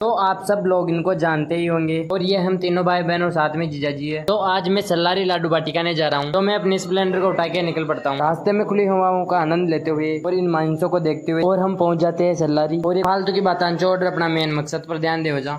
तो आप सब लोग इनको जानते ही होंगे और ये हम तीनों भाई बहन और साथ में जीजा जी है। तो आज मैं सल्लारी लाडू बाटिकाने जा रहा हूँ। तो मैं अपनी स्प्लेंडर को उठा के निकल पड़ता हूँ। रास्ते में खुली हवाओं का आनंद लेते हुए और इन माइंसों को देखते हुए और हम पहुंच जाते हैं सल्लारी। और ये फालतू की बातें छोड़ अपना मेन मकसद पर ध्यान दे हो जा।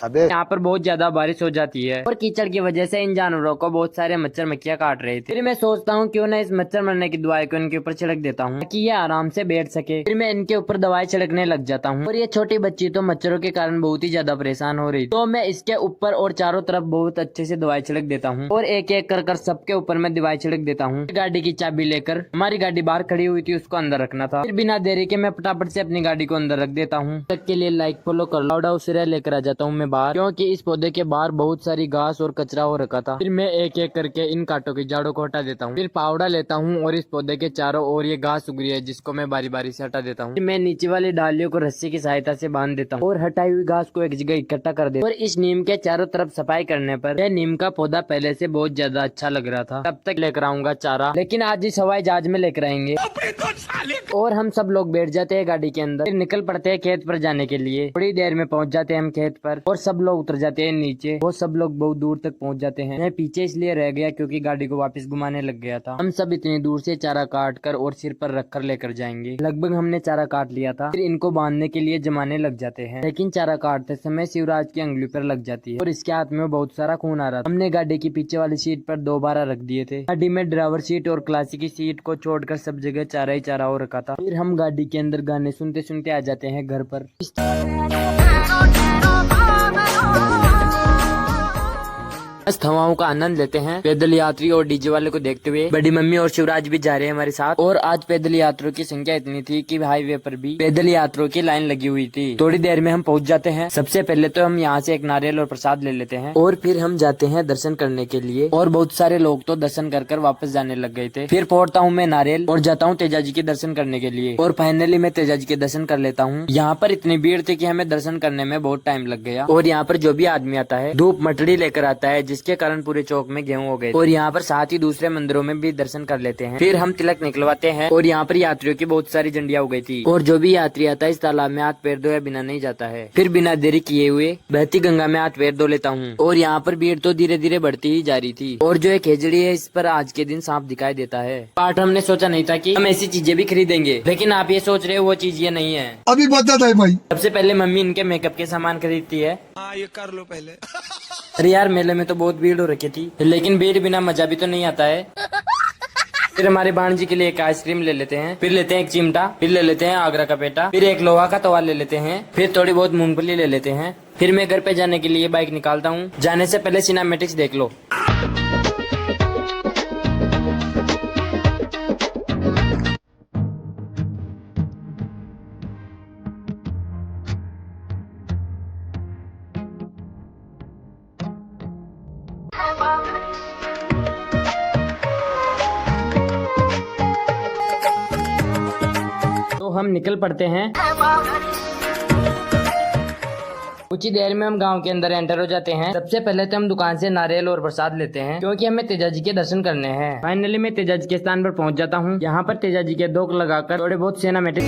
यहाँ पर बहुत ज्यादा बारिश हो जाती है और कीचड़ की वजह से इन जानवरों को बहुत सारे मच्छर मक्खियाँ काट रहे थे। फिर मैं सोचता हूँ क्यों ना इस मच्छर मरने की दवाई को इनके ऊपर छिड़क देता हूँ ताकि ये आराम से बैठ सके। फिर मैं इनके ऊपर दवाई छिड़कने लग जाता हूँ और ये छोटी बच्ची तो मच्छरों के कारण बहुत ही ज्यादा परेशान हो रही। तो मैं इसके ऊपर और चारों तरफ बहुत अच्छे से दवाई छिड़क देता हूँ और एक एक कर सबके ऊपर मैं दवाई छिड़क देता हूँ। गाड़ी की चाबी लेकर, हमारी गाड़ी बाहर खड़ी हुई थी उसको अंदर रखना था। फिर बिना देरी के मैं फटाफट से अपनी गाड़ी को अंदर रख देता हूँ। तक के लिए लाइक फॉलो कर लाउडा उसे लेकर आ जाता हूँ मैं बाहर, क्योंकि इस पौधे के बाहर बहुत सारी घास और कचरा हो रखा था। फिर मैं एक एक करके इन कांटों की जड़ों को हटा देता हूँ। फिर पावड़ा लेता हूँ और इस पौधे के चारों ओर ये घास उग रही है जिसको मैं बारी बारी से हटा देता हूँ। फिर मैं नीचे वाली डालियों को रस्सी की सहायता से बांध देता हूँ और हटाई हुई घास को एक जगह इकट्ठा कर देता हूँ। और इस नीम के चारों तरफ सफाई करने पर यह नीम का पौधा पहले से बहुत ज्यादा अच्छा लग रहा था। तब तक लेकर आऊंगा चारा, लेकिन आज इस हवाई जहाज में लेकर आएंगे। और हम सब लोग बैठ जाते हैं गाड़ी के अंदर। फिर निकल पड़ते हैं खेत पर जाने के लिए। थोड़ी देर में पहुंच जाते हैं हम खेत पर और सब लोग उतर जाते हैं नीचे। वो सब लोग बहुत दूर तक पहुंच जाते हैं। मैं पीछे इसलिए रह गया क्योंकि गाड़ी को वापस घुमाने लग गया था। हम सब इतनी दूर से चारा काट कर और सिर पर रखकर लेकर जाएंगे। लगभग हमने चारा काट लिया था। फिर इनको बांधने के लिए जमाने लग जाते हैं, लेकिन चारा काटते समय शिवराज की अंगुली पर लग जाती है और इसके हाथ में बहुत सारा खून आ रहा था। हमने गाड़ी की पीछे वाली सीट पर दोबारा रख दिए थे। गाड़ी में ड्राइवर सीट और क्लासिक की सीट को छोड़कर सब जगह चारा ही चारा हो रखा था। फिर हम गाड़ी के अंदर गाने सुनते सुनते आ जाते हैं घर पर। हवाओं का आनंद लेते हैं। पैदल यात्री और डीजे वाले को देखते हुए बड़ी मम्मी और शिवराज भी जा रहे हैं हमारे साथ। और आज पैदल यात्रियों की संख्या इतनी थी कि हाईवे पर भी पैदल यात्रियों की लाइन लगी हुई थी। थोड़ी देर में हम पहुंच जाते हैं। सबसे पहले तो हम यहाँ से एक नारियल और प्रसाद ले लेते हैं और फिर हम जाते हैं दर्शन करने के लिए। और बहुत सारे लोग तो दर्शन कर कर वापस जाने लग गए थे। फिर फोड़ता हूँ मैं नारियल और जाता हूँ तेजा जी के दर्शन करने के लिए। और फाइनली मैं तेजा जी के दर्शन कर लेता हूँ। यहाँ पर इतनी भीड़ थी कि हमें दर्शन करने में बहुत टाइम लग गया। और यहाँ पर जो भी आदमी आता है धूप मटड़ी लेकर आता है, जिसके कारण पूरे चौक में गेहूं हो गए। और यहाँ पर साथ ही दूसरे मंदिरों में भी दर्शन कर लेते हैं। फिर हम तिलक निकलवाते हैं और यहाँ पर यात्रियों की बहुत सारी झंडियां हो गई थी। और जो भी यात्री आता है इस तालाब में हाथ पैर धोए बिना नहीं जाता है। फिर बिना देरी किए हुए बहती गंगा में हाथ पैर धो लेता हूँ। और यहाँ पर भीड़ तो धीरे धीरे बढ़ती ही जा रही थी। और जो एक खेजड़ी है इस पर आज के दिन सांप दिखाई देता है। पार्ट हमने सोचा नहीं था कि हम ऐसी चीजें भी खरीदेंगे, लेकिन आप ये सोच रहे हो वो चीज ये नहीं है। अभी बता है भाई। सबसे पहले मम्मी इनके मेकअप के सामान खरीदती है। हाँ ये कर लो पहले। अरे यार मेले में तो बहुत भीड़ हो रखी थी, लेकिन भीड़ बिना मजा भी तो नहीं आता है। फिर हमारे बाण जी के लिए एक आइसक्रीम ले लेते हैं। फिर लेते हैं एक चिमटा। फिर ले लेते हैं आगरा का पेटा। फिर एक लोहा का तवा ले लेते हैं। फिर थोड़ी बहुत मूंगफली ले लेते हैं। फिर मैं घर पे जाने के लिए बाइक निकालता हूँ। जाने से पहले सिनेमैटिक्स देख लो। तो हम निकल पड़ते हैं। कुछ ही देर में हम गांव के अंदर एंटर हो जाते हैं। सबसे पहले तो हम दुकान से नारियल और प्रसाद लेते हैं, क्योंकि हमें तेजा जी के दर्शन करने हैं। फाइनली मैं तेजा जी के स्थान पर पहुंच जाता हूं। यहाँ पर तेजा जी के दोक लगाकर थोड़े बहुत सिनेमैटिक